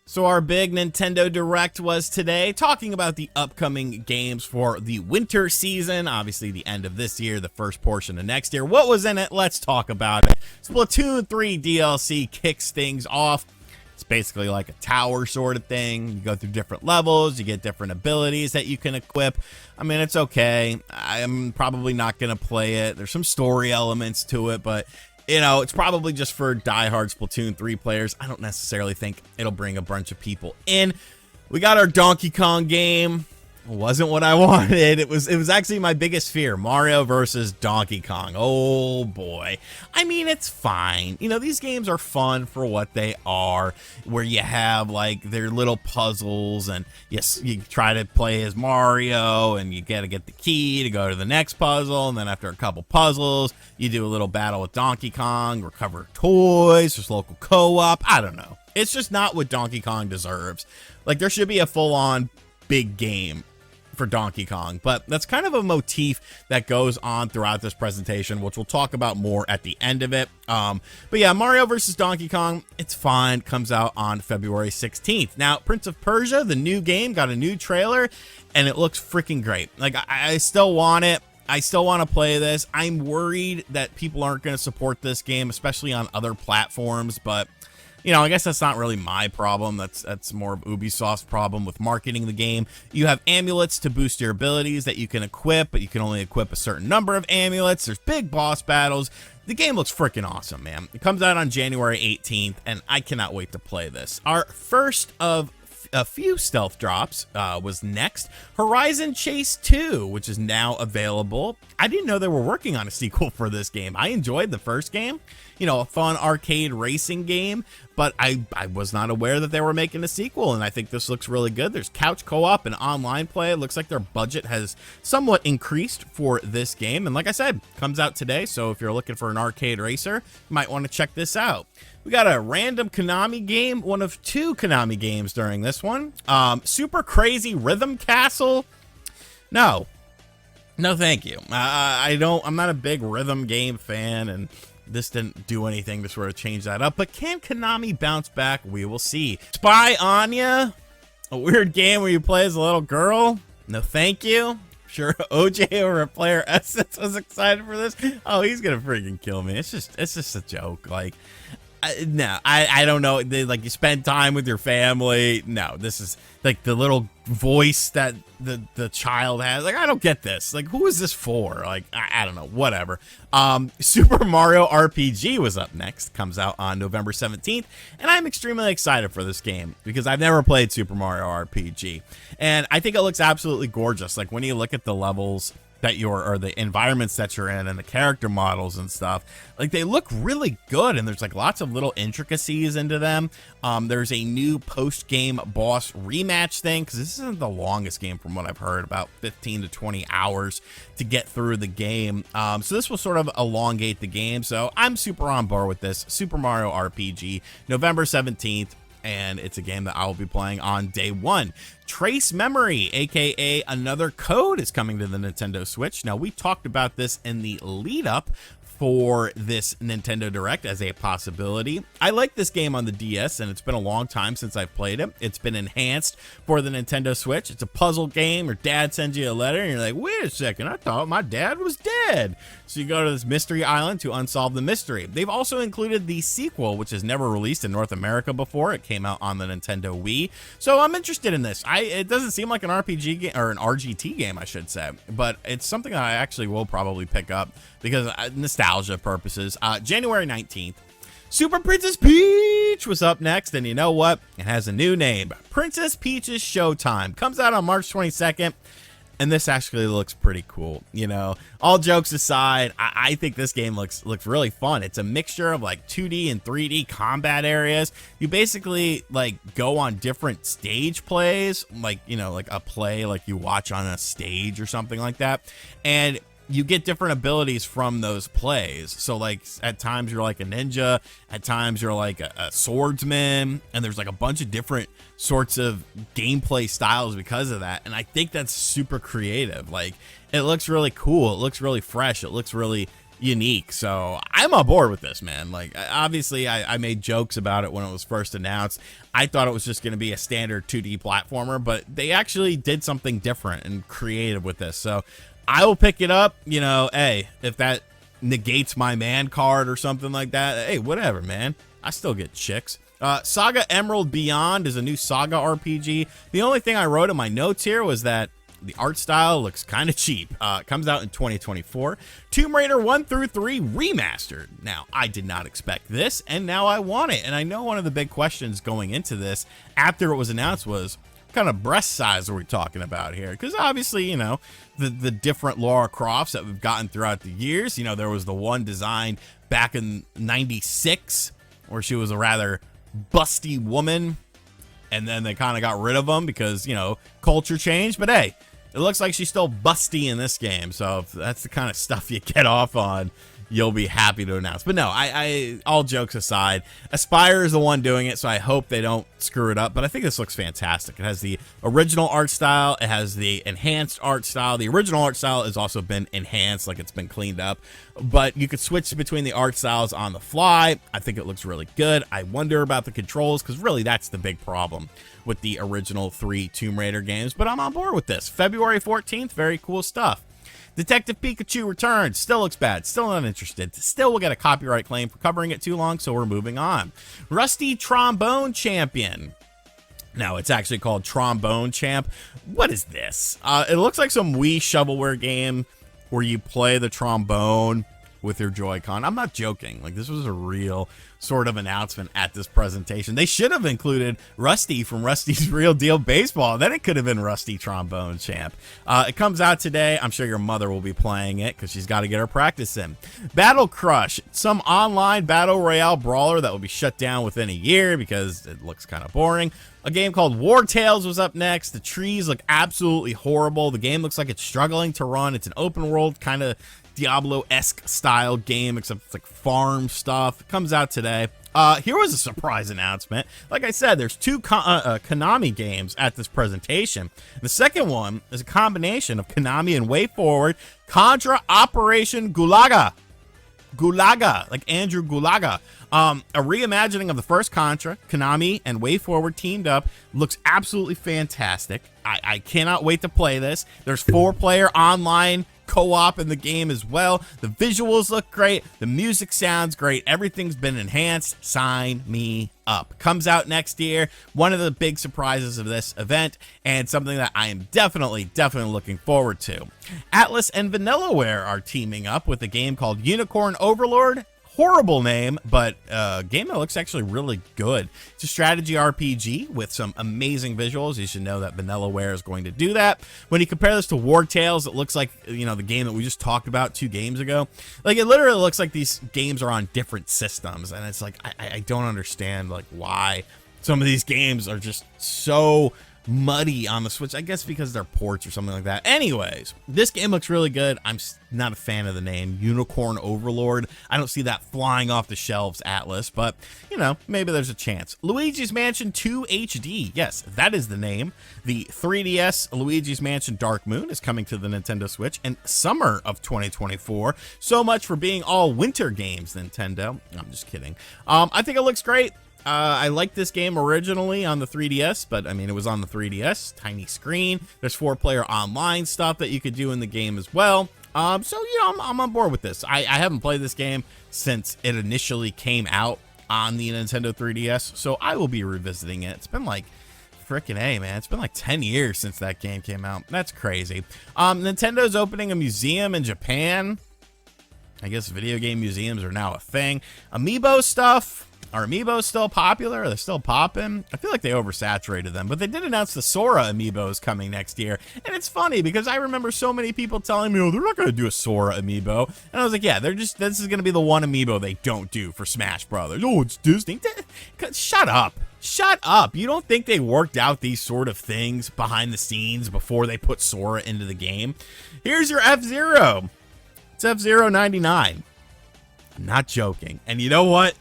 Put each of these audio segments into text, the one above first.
So our big Nintendo Direct was today, talking about the upcoming games for the winter season. Obviously the end of this year, the first portion of next year. What was in it? Let's talk about it. Splatoon 3 DLC kicks things off. It's basically like a tower sort of thing. You go through different levels, you get different abilities that you can equip. I mean, it's okay. I'm probably not going to play it. There's some story elements to it, but you know, it's probably just for diehard Splatoon 3 players. I don't necessarily think it'll bring a bunch of people in. We got our Donkey Kong game. It wasn't what I wanted. It was actually my biggest fear. Mario versus Donkey Kong. Oh boy. I mean, it's fine. You know, these games are fun for what they are, where you have like their little puzzles and yes, you try to play as Mario and you gotta get the key to go to the next puzzle, and then after a couple puzzles, you do a little battle with Donkey Kong, recover toys, there's local co-op. I don't know. It's just not what Donkey Kong deserves. Like, there should be a full-on big game for Donkey Kong, but that's kind of a motif that goes on throughout this presentation, which we'll talk about more at the end of it. But yeah, Mario versus Donkey Kong, it's fine. Comes out on February 16th. Now, Prince of Persia, the new game, got a new trailer, and it looks freaking great. Like, I still want it. I still want to play this. I'm worried that people aren't going to support this game, especially on other platforms, but you know, I guess that's not really my problem. That's more of Ubisoft's problem with marketing the game. You have amulets to boost your abilities that you can equip, but you can only equip a certain number of amulets. There's big boss battles. The game looks freaking awesome, man. It comes out on January 18th, and I cannot wait to play this. Our first of a few stealth drops was next. Horizon Chase 2, which is now available. I didn't know they were working on a sequel for this game. I enjoyed the first game. You know, a fun arcade racing game, but I was not aware that they were making a sequel, and I think this looks really good. There's couch co-op and online play. It looks like their budget has somewhat increased for this game, and like I said, comes out today, so if you're looking for an arcade racer, you might want to check this out. We got a random Konami game, one of two Konami games during this one. Super Crazy Rhythm Castle. No, thank you. I'm not a big rhythm game fan, and this didn't do anything to sort of change that up, but can Konami bounce back? We will see. Spy Anya, a weird game where you play as a little girl. No, thank you. Sure, OJ over at Player Essence was excited for this. Oh, he's gonna freaking kill me. It's just a joke. Like, no, I don't know. Like, you spend time with your family. No, this is like the little voice that the child has. Like, I don't get this. Like, who is this for? Like, I don't know. Whatever. Super Mario RPG was up next. Comes out on November 17th, and I'm extremely excited for this game because I've never played Super Mario RPG, and I think it looks absolutely gorgeous. Like, when you look at the levels that or the environments that you're in and the character models and stuff, like, they look really good, and there's like lots of little intricacies into them. There's a new post-game boss rematch thing, because this isn't the longest game from what I've heard, about 15 to 20 hours to get through the game. So this will sort of elongate the game, so I'm super on board with this. Super Mario RPG, November 17th, and it's a game that I will be playing on day one. Trace Memory, aka Another Code, is coming to the Nintendo Switch. Now, we talked about this in the lead up for this Nintendo Direct as a possibility. I like this game on the DS, and it's been a long time since I've played it. It's been enhanced for the Nintendo Switch. It's a puzzle game. Your dad sends you a letter, and you're like, wait a second, I thought my dad was dead. So you go to this mystery island to unsolve the mystery. They've also included the sequel, which is never released in North America before. It came out on the Nintendo Wii. So I'm interested in this. It doesn't seem like an RPG game, or an RGT game, I should say, but it's something that I actually will probably pick up because nostalgia purposes. January 19th, Super Princess Peach was up next, and you know what? It has a new name. Princess Peach's Showtime. Comes out on March 22nd, and this actually looks pretty cool. You know, all jokes aside, I think this game looks really fun. It's a mixture of like 2D and 3D combat areas. You basically like go on different stage plays, like, you know, like a play like you watch on a stage or something like that, and you get different abilities from those plays. So like at times you're like a ninja, at times you're like a swordsman, and there's like a bunch of different sorts of gameplay styles because of that. And I think that's super creative. Like, it looks really cool. It looks really fresh. It looks really unique. So I'm on board with this, man. Like, obviously I made jokes about it when it was first announced. I thought it was just going to be a standard 2D platformer, but they actually did something different and creative with this. So I will pick it up. You know, hey, if that negates my man card or something like that, hey, whatever, man. I still get chicks. Saga Emerald Beyond is a new Saga RPG. The only thing I wrote in my notes here was that the art style looks kind of cheap. It comes out in 2024. Tomb Raider 1 through 3 remastered. Now, I did not expect this, and now I want it. And I know one of the big questions going into this after it was announced was, what kind of breast size are we talking about here? Because obviously, you know, the different Lara Crofts that we've gotten throughout the years. You know, there was the one designed back in '96 where she was a rather busty woman, and then they kind of got rid of them because, you know, culture changed. But hey, it looks like she's still busty in this game, so if that's the kind of stuff you get off on, you'll be happy to announce. But no, I all jokes aside, Aspire is the one doing it, so I hope they don't screw it up. But I think this looks fantastic. It has the original art style. It has the enhanced art style. The original art style has also been enhanced, like it's been cleaned up. But you could switch between the art styles on the fly. I think it looks really good. I wonder about the controls, because really that's the big problem with the original 3 Tomb Raider games. But I'm on board with this. February 14th, very cool stuff. Detective Pikachu returns. Still looks bad. Still not interested. Still will get a copyright claim for covering it too long, so we're moving on. Rusty Trombone Champion. Now, it's actually called Trombone Champ. What is this? It looks like some Wii shovelware game where you play the trombone with your Joy-Con. I'm not joking. Like, this was a real sort of announcement at this presentation. They should have included Rusty from Rusty's Real Deal Baseball. Then it could have been Rusty Trombone Champ. It comes out today. I'm sure your mother will be playing it because she's got to get her practice in. Battle Crush, some online battle royale brawler that will be shut down within a year because it looks kind of boring. A game called War Tales was up next. The trees look absolutely horrible. The game looks like it's struggling to run. It's an open world kind of Diablo-esque style game, except it's like farm stuff. It comes out today. Here was a surprise announcement. Like I said, there's 2 Konami games at this presentation. The second one is a combination of Konami and WayForward, Contra Operation Gulaga. Gulaga, like Andrew Gulaga. A reimagining of the first Contra. Konami and WayForward teamed up. Looks absolutely fantastic. I cannot wait to play this. There's 4-player online co-op in the game as well. The visuals look great. The music sounds great. Everything's been enhanced. Sign me up. Comes out next year. One of the big surprises of this event, and something that I am definitely looking forward to. Atlas and Vanillaware are teaming up with a game called Unicorn Overlord. Horrible name, but a game that looks actually really good. It's a strategy RPG with some amazing visuals. You should know that Vanillaware is going to do that. When you compare this to War Tales, it looks like, you know, the game that we just talked about 2 games ago. Like, it literally looks like these games are on different systems, and it's like, I don't understand, like, why some of these games are just so muddy on the Switch. I guess because they're ports or something like that. Anyways, this game looks really good. I'm not a fan of the name Unicorn Overlord. I don't see that flying off the shelves, Atlas, but you know, maybe there's a chance. Luigi's Mansion 2 HD. Yes, that is the name. The 3DS Luigi's Mansion Dark Moon is coming to the Nintendo Switch in summer of 2024. So much for being all winter games, Nintendo. I'm just kidding. I think it looks great. I liked this game originally on the 3DS, but I mean, it was on the 3DS, tiny screen. There's 4-player online stuff that you could do in the game as well. So, you know, I'm on board with this. I haven't played this game since it initially came out on the Nintendo 3DS, so I will be revisiting it. It's been like freaking A, man. It's been like 10 years since that game came out. That's crazy. Nintendo's opening a museum in Japan. I guess video game museums are now a thing. Amiibo stuff. Are Amiibos still popular? Are they still popping? I feel like they oversaturated them, but they did announce the Sora Amiibos coming next year. And it's funny because I remember so many people telling me, oh, they're not going to do a Sora Amiibo. And I was like, yeah, this is going to be the one Amiibo they don't do for Smash Brothers. Oh, it's Disney. Shut up. Shut up. You don't think they worked out these sort of things behind the scenes before they put Sora into the game? Here's your F-Zero. It's F-Zero 99. I'm not joking. And you know what?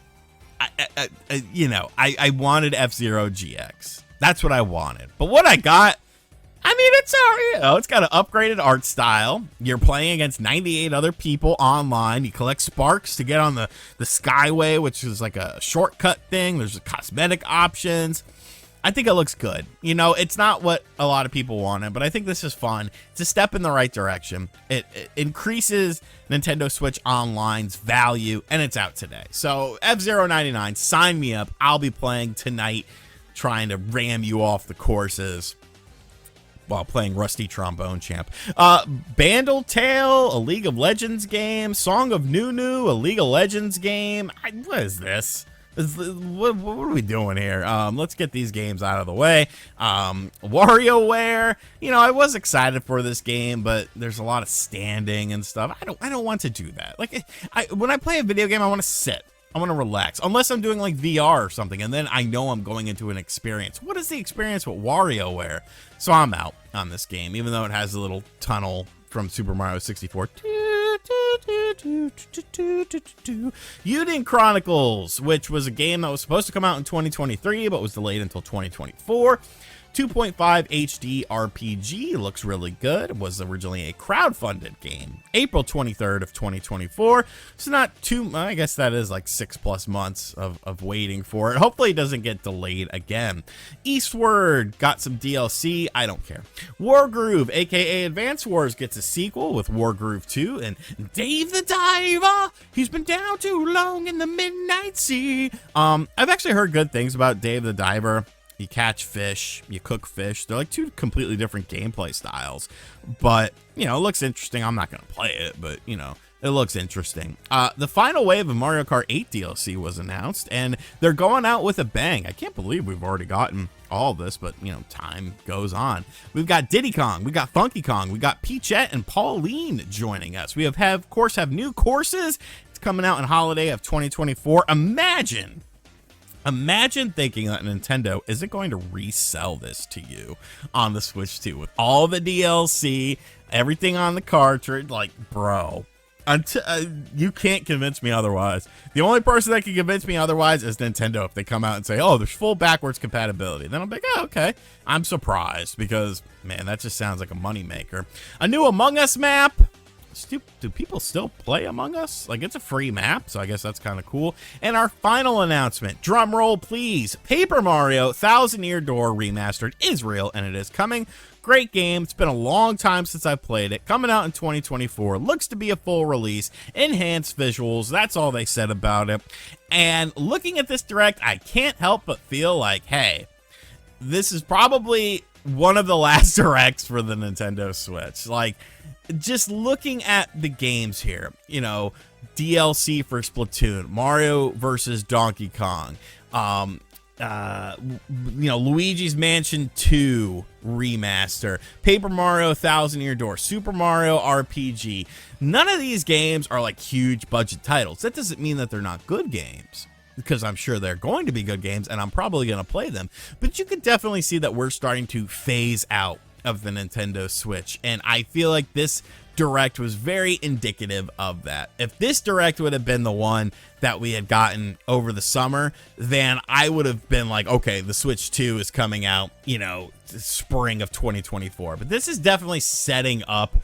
I wanted F-Zero GX. That's what I wanted. But what I got I mean, it's it's got an upgraded art style. You're playing against 98 other people online. You collect sparks to get on the Skyway, which is like a shortcut thing. There's cosmetic options. I think it looks good. You know, it's not what a lot of people wanted, but I think this is fun. It's a step in the right direction. It increases Nintendo Switch Online's value, and it's out today. So F099, sign me up. I'll be playing tonight, trying to ram you off the courses while playing Rusty Trombone Champ. Bandle Tale, a League of Legends game. Song of Nunu, a League of Legends game. What is this? What are we doing here? Let's get these games out of the way. WarioWare. You know, I was excited for this game, but there's a lot of standing and stuff. I don't want to do that. Like, when I play a video game, I want to sit. I want to relax, unless I'm doing like VR or something, and then I know I'm going into an experience. What is the experience with WarioWare? So I'm out on this game, even though it has a little tunnel from Super Mario 64. Eiyuden Chronicles, which was a game that was supposed to come out in 2023, but was delayed until 2024. 2.5 HD RPG, looks really good. It was originally a crowdfunded game. April 23rd of 2024. So not too, I guess that is like 6+ months of waiting for it. Hopefully it doesn't get delayed again. Eastward got some DLC. I don't care. Wargroove, aka Advance Wars, gets a sequel with Wargroove 2. And Dave the Diver, he's been down too long in the midnight sea. I've actually heard good things about Dave the Diver. You catch fish, you cook fish. They're like two completely different gameplay styles, but you know, it looks interesting. I'm not gonna play it, but you know, it looks interesting. The final wave of Mario Kart 8 DLC was announced, and they're going out with a bang. I can't believe we've already gotten all this, but you know, time goes on. We've got Diddy Kong, we got Funky Kong, we got Peachette and Pauline joining us. We of course have new courses. It's coming out in holiday of 2024. Imagine thinking that Nintendo isn't going to resell this to you on the Switch 2 with all the DLC, everything on the cartridge. Like, bro, you can't convince me otherwise. The only person that can convince me otherwise is Nintendo if they come out and say, oh, there's full backwards compatibility. Then I'm like, oh, okay. I'm surprised because, man, that just sounds like a moneymaker. A new Among Us map. Do people still play Among Us? Like, it's a free map, so I guess that's kind of cool. And our final announcement, drum roll please, Paper Mario Thousand Year Door Remastered is real, and it is coming. Great game. It's been a long time since I've played it. Coming out in 2024. Looks to be a full release. Enhanced visuals. That's all they said about it. And looking at this direct, I can't help but feel like, hey, this is probably one of the last directs for the Nintendo Switch. Like, just looking at the games here, you know, DLC for Splatoon, Mario versus Donkey Kong, you know, Luigi's Mansion 2 remaster, Paper Mario Thousand Year Door, Super Mario RPG. None of these games are like huge budget titles. That doesn't mean that they're not good games, because I'm sure they're going to be good games and I'm probably going to play them. But you could definitely see that we're starting to phase out of the Nintendo Switch, and I feel like this direct was very indicative of that. If this direct would have been the one that we had gotten over the summer, then I would have been like, okay, the Switch 2 is coming out, you know, spring of 2024. But this is definitely setting up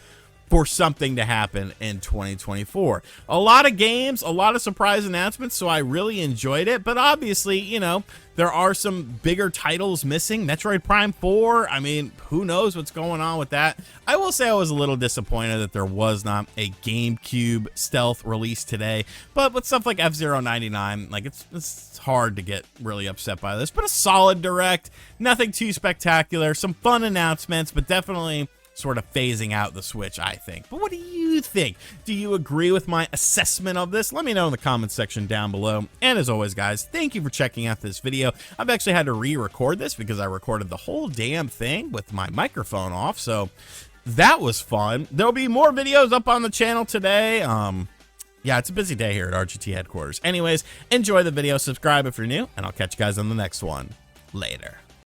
for something to happen in 2024. A lot of games, a lot of surprise announcements, so I really enjoyed it. But obviously, you know, there are some bigger titles missing. Metroid Prime 4, I mean, who knows what's going on with that. I will say I was a little disappointed that there was not a GameCube stealth release today. But with stuff like F099, like, it's hard to get really upset by this. But a solid direct, nothing too spectacular, some fun announcements, but definitely sort of phasing out the Switch, I think. But what do you think? Do you agree with my assessment of this? Let me know in the comments section down below. And as always, guys, thank you for checking out this video. I've actually had to re-record this because I recorded the whole damn thing with my microphone off, so that was fun. There'll be more videos up on the channel today. Yeah, it's a busy day here at RGT headquarters. Anyways, enjoy the video, subscribe if you're new, and I'll catch you guys on the next one. Later.